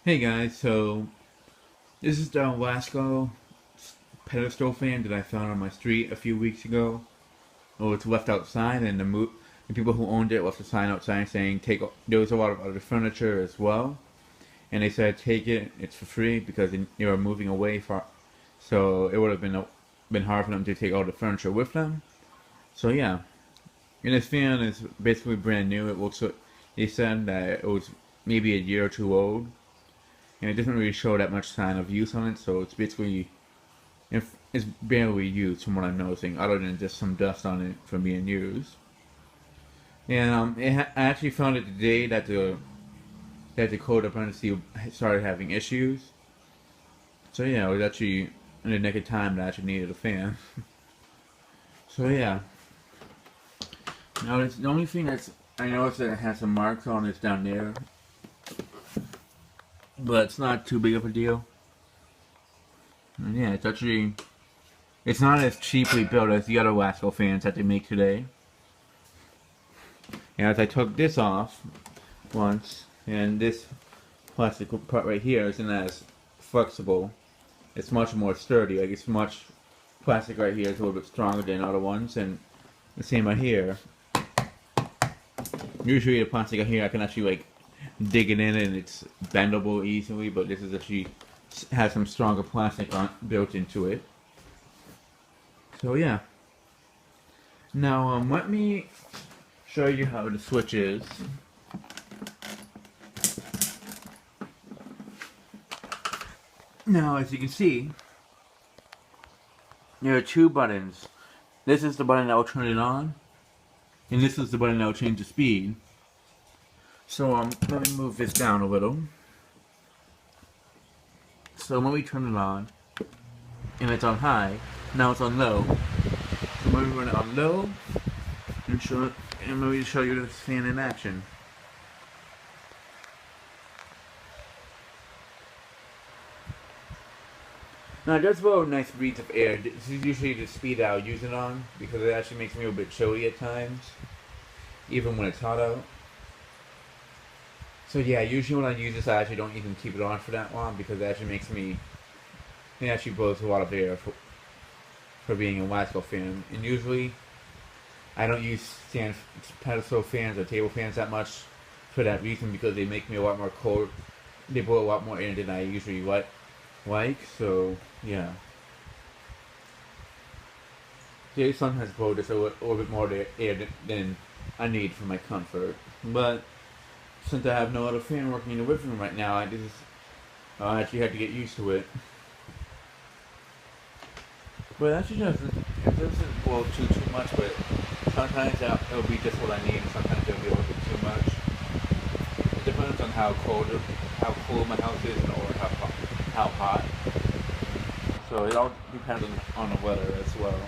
Hey guys, so this is the Lasko Pedestal fan that I found on my street a few weeks ago. Oh, it's left outside, and the people who owned it left a sign outside saying There was a lot of other furniture as well, and they said take it. It's for free because they were moving away far, so it would have been hard for them to take all the furniture with them. So yeah, and this fan is basically brand new. It looks like they said that it was maybe a year or two old, and it doesn't really show that much sign of use on it. So it's basically it's barely used from what I'm noticing, other than just some dust on it from being used. And I actually found it today that the code apparently started having issues. So yeah, it was actually in the nick of time that I actually needed a fan. So yeah. Now the only thing that's I noticed that it has some marks on it down there, but it's not too big of a deal. And yeah, it's not as cheaply built as the other Lasko fans that they make today. And as I took this off once, and this plastic part right here isn't as flexible. It's much more sturdy. Like it's much plastic right here is a little bit stronger than other ones, and the same right here. Usually the plastic right here I can actually like dig it in and it's bendable easily, but this is actually has some stronger plastic built into it. So yeah. Now let me show you how the switch is. Now, as you can see, there are two buttons. This is the button that will turn it on, and this is the button that will change the speed. So let me move this down a little. So when we turn it on, and it's on high, now it's on low. So when we run it on low, and let me show you this fan in action. Now it does blow nice breaths of air. This is usually the speed I'll use it on because it actually makes me a little bit chilly at times, even when it's hot out. So yeah, usually when I use this I actually don't even keep it on for that long because it actually blows a lot of air for being a Lasko fan. And usually I don't use pedestal fans or table fans that much for that reason because they make me a lot more cold. They blow a lot more air than I usually like. So yeah. They sometimes blow just a little bit more air than I need for my comfort. But since I have no other fan working in the living room right now, I actually had to get used to it. But actually it doesn't blow too much, but sometimes it'll be just what I need, and sometimes it'll be a little bit too much. It depends on how cool my house is or how hot. So it all depends on the weather as well.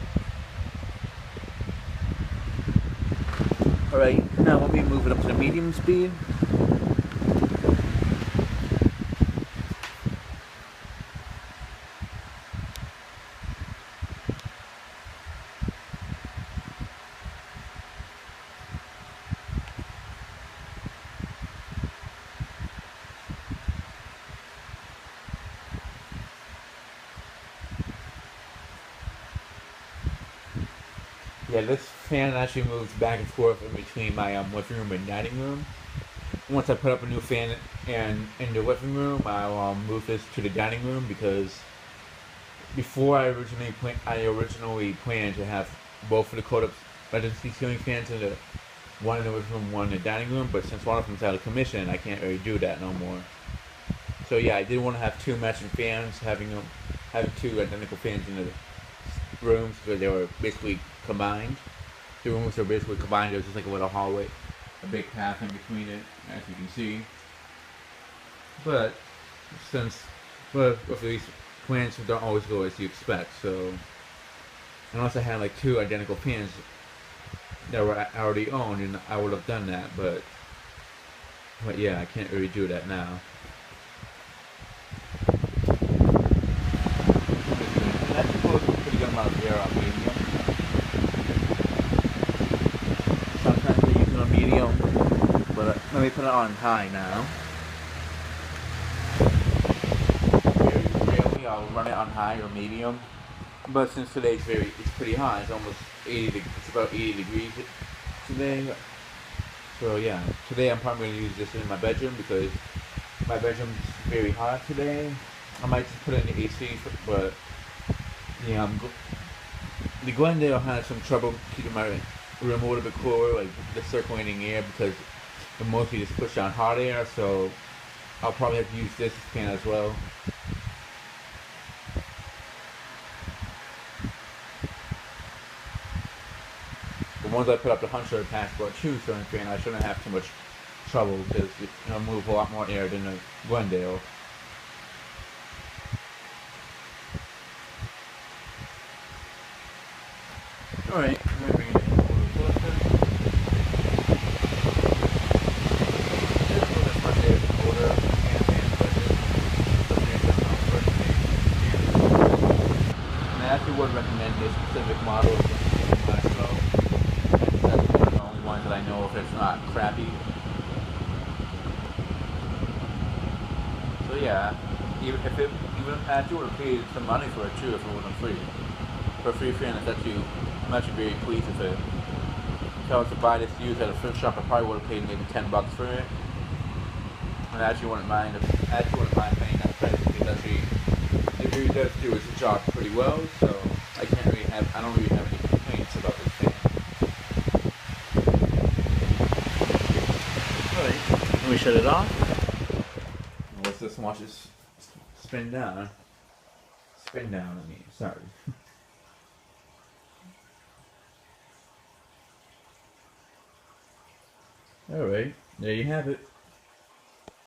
Alright, now let me move it up to the medium speed. Yeah, this fan actually moves back and forth in between my living room and dining room. Once I put up a new fan in the living room, I'll move this to the dining room because before I originally planned to have both of the cold-up emergency ceiling fans in the one in the living room, one in the dining room. But since one of them's out of commission, I can't really do that no more. So yeah, I did want to have two matching fans, having two identical fans in the rooms because they were basically combined. The rooms were basically combined. There was just like a little hallway, a big path in between it, as you can see. But with these plans don't always go as you expect. So unless I had like two identical fans that were already owned, and I would have done that. But yeah, I can't really do that now. That's supposed to be a pretty good amount of air on medium. Sometimes I use it on medium, but let me put it on high now. run it on high or medium. But since today's it's pretty hot. It's almost 80. It's about 80 degrees today. So yeah, today I'm probably going to use this in my bedroom because my bedroom's very hot today. I might just put it in the AC, but yeah, the Glendale has some trouble keeping my room a little bit cooler, like the circulating air, because it mostly just push on hot air. So I'll probably have to use this fan as well. But once I put up the 100 passport 2 ceiling fan, I shouldn't have too much trouble because it'll move a lot more air than the Glendale. Alright, I'm going to bring it in a little closer. This is the front day of the quarter, and I actually would recommend this specific model of Lasko. That's one of the only ones that I know if it's not crappy. So yeah, even if Apache would have paid some money for it too if it wasn't free. For a free fan, I'm actually very pleased with it. If I was to buy this used at a thrift shop, I probably would have paid maybe $10 for it. And I actually wouldn't mind paying that price because it really does do its job pretty well. So I don't really have any complaints about this fan. Alright, let me shut it off. Let's just watch it spin down. Spin down, I mean, sorry. Alright, there you have it.